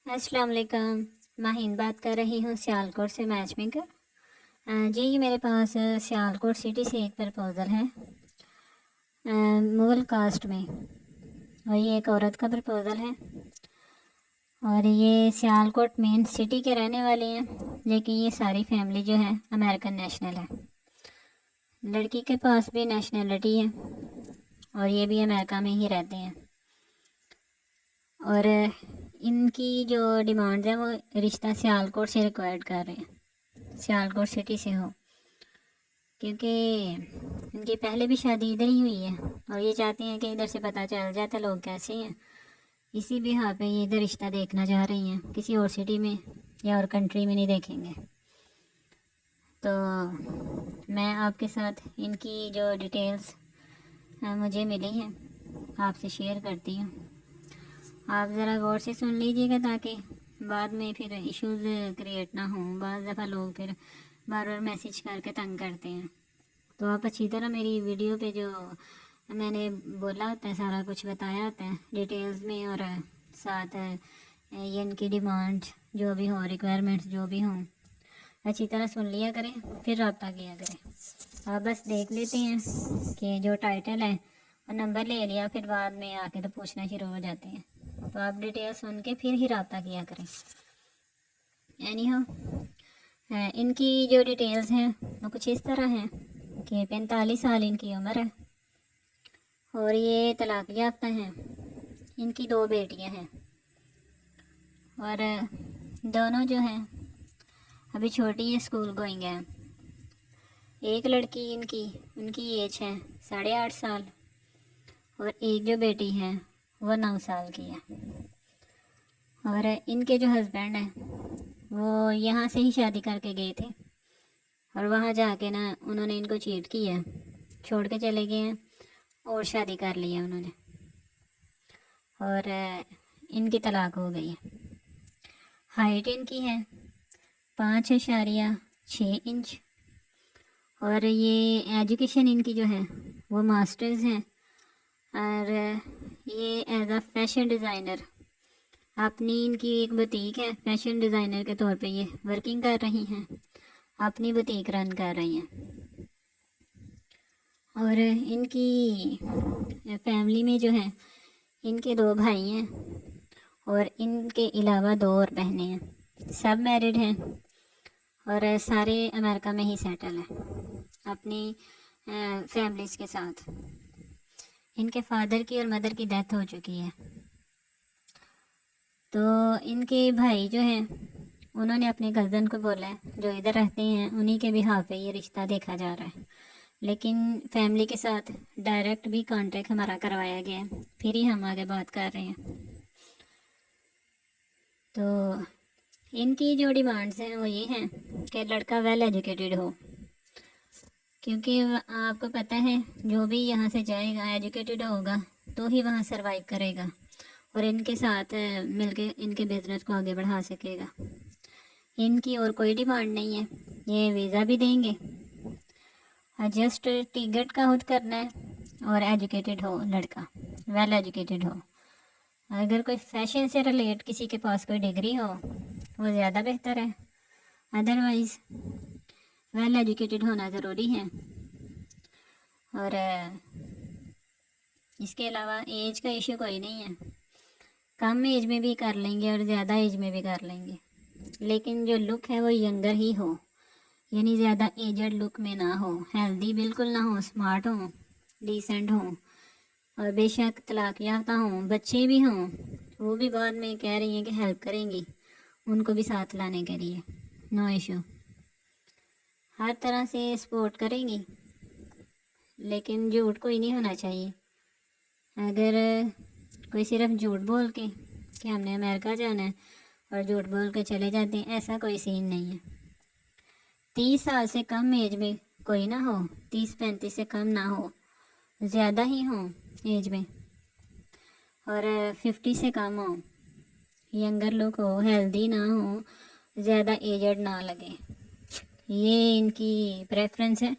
السلام علیکم. میں ہند بات کر رہی ہوں سیالکوٹ سے میچ میکر. جی میرے پاس سیالکوٹ سٹی سے ایک پرپوزل ہے مغل کاسٹ میں، اور یہ ایک عورت کا پرپوزل ہے، اور یہ سیالکوٹ مین سٹی کے رہنے والے ہیں، لیکن یہ ساری فیملی جو ہے امریکن نیشنل ہے. لڑکی کے پاس بھی نیشنلٹی ہے اور یہ بھی امریکہ میں ہی رہتے ہیں. اور ان کی جو ڈیمانڈ ہے وہ رشتہ سیالکوٹ سے ریکوائرڈ کر رہے ہیں، سیالکوٹ سٹی سے ہو، کیونکہ ان کی پہلے بھی شادی ادھر ہی ہوئی ہے اور یہ چاہتے ہیں کہ ادھر سے پتہ چل جاتا لوگ کیسے ہیں، اسی بہا پہ یہ ادھر رشتہ دیکھنا چاہ رہی ہیں، کسی اور سٹی میں یا اور کنٹری میں نہیں دیکھیں گے. تو میں آپ کے ساتھ ان کی جو ڈیٹیلز مجھے ملی ہیں آپ سے شیئر کرتی ہوں. آپ ذرا غور سے سن لیجیے گا تاکہ بعد میں پھر ایشوز کریٹ نہ ہوں. بعض دفعہ لوگ پھر بار بار میسیج کر کے تنگ کرتے ہیں، تو آپ اچھی طرح میری ویڈیو پہ جو میں نے بولا ہوتا ہے سارا کچھ بتایا ہوتا ہے ڈیٹیلز میں، اور ساتھ یہ ان کی ڈیمانڈ جو بھی ہوں، ریکوائرمنٹس جو بھی ہوں، اچھی طرح سن لیا کریں، پھر رابطہ کیا کریں. آپ بس دیکھ لیتے ہیں کہ جو ٹائٹل ہے اور نمبر لے لیا، پھر بعد میں آ کے تو پوچھنا شروع ہو جاتے ہیں. تو آپ ڈیٹیل سن کے پھر ہی رابطہ کیا کریں. اینی ہو ان کی جو ڈیٹیلز ہیں وہ کچھ اس طرح ہیں کہ 45 سال ان کی عمر ہے اور یہ طلاق یافتہ ہیں. ان کی 2 بیٹیاں ہیں اور دونوں جو ہیں ابھی چھوٹی ہے، اسکول گوئنگ ہے. ایک لڑکی ان کی ایج ہے 8.5 سال، اور ایک جو بیٹی ہے وہ 9 سال کی ہے. اور ان کے جو ہسبینڈ ہیں وہ یہاں سے ہی شادی کر کے گئے تھے، اور وہاں جا کے نا انہوں نے ان کو چیٹ کیا، چھوڑ کے چلے گئے ہیں اور شادی کر لی ہے انہوں نے، اور ان کی طلاق ہو گئی ہے. ہائٹ ان کی ہے 5.6 انچ، اور یہ ایجوکیشن ان کی جو ہے وہ ماسٹرز ہیں، اور یہ ایز اے فیشن ڈیزائنر اپنی ان کی ایک بوتیک ہے، فیشن ڈیزائنر کے طور پہ یہ ورکنگ کر رہی ہیں، اپنی بوتیک رن کر رہی ہیں. اور ان کی فیملی میں جو ہے ان کے 2 بھائی ہیں اور ان کے علاوہ 2 اور بہنیں ہیں. سب میرڈ ہیں اور سارے امریکہ میں ہی سیٹل ہیں اپنی فیملیز کے ساتھ. ان کے فادر کی اور مدر کی ڈیتھ ہو چکی ہے. تو ان کے بھائی جو ہیں انہوں نے اپنے کزن کو بولا ہے جو ادھر رہتے ہیں، انہی کے بہاف پہ یہ رشتہ دیکھا جا رہا ہے، لیکن فیملی کے ساتھ ڈائریکٹ بھی کانٹیکٹ ہمارا کروایا گیا ہے، پھر ہی ہم آگے بات کر رہے ہیں. تو ان کی جو ڈیمانڈز ہیں وہ یہ ہیں کہ لڑکا ویل ایجوکیٹڈ ہو، کیونکہ آپ کو پتہ ہے جو بھی یہاں سے جائے گا ایجوکیٹڈ ہوگا تو ہی وہاں سروائیو کرے گا اور ان کے ساتھ مل کے ان کے بزنس کو آگے بڑھا سکے گا. ان کی اور کوئی ڈیمانڈ نہیں ہے، یہ ویزا بھی دیں گے، جسٹ ٹکٹ کا خود کرنا ہے، اور ایجوکیٹڈ ہو لڑکا، ویل ایجوکیٹڈ ہو. اگر کوئی فیشن سے ریلیٹ کسی کے پاس کوئی ڈگری ہو وہ زیادہ بہتر ہے، ادروائز ویل ایجوکیٹڈ ہونا ضروری ہے. اور اس کے علاوہ ایج کا ایشو کوئی نہیں ہے، کم ایج میں بھی کر لیں گے اور زیادہ ایج میں بھی کر لیں گے، لیکن جو لک ہے وہ ینگر ہی ہو، یعنی زیادہ ایجڈ لک میں نہ ہو، ہیلدی بالکل نہ ہو، اسمارٹ ہوں، ڈیسنٹ ہوں، اور بے شک طلاق یافتہ ہوں، بچے بھی ہوں، وہ بھی بعد میں کہہ رہی ہیں کہ ہیلپ کریں گی ان کو بھی ساتھ لانے کے لیے، نو ایشو، ہر طرح سے سپورٹ کریں گی، لیکن جھوٹ کوئی نہیں ہونا چاہیے. اگر کوئی صرف جھوٹ بول کے کہ ہم نے امریکہ جانا ہے اور جھوٹ بول کے چلے جاتے ہیں، ایسا کوئی سین نہیں ہے. 30 سال سے کم ایج میں کوئی نہ ہو، 30-35 سے کم نہ ہو، زیادہ ہی ہوں ایج میں، اور 50 سے کم ہو، ینگر لک ہو، ہیلدی نہ ہو، زیادہ ایجڈ نہ لگے، یہ ان کی پریفرنس ہے.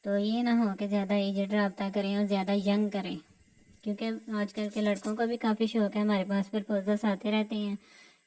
تو یہ نہ ہو کہ زیادہ ایجڈ رابطہ کریں اور زیادہ ینگ کریں، کیونکہ آج کل کے لڑکوں کو بھی کافی شوق ہے، ہمارے پاس پرپوزلس آتے رہتے ہیں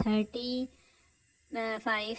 35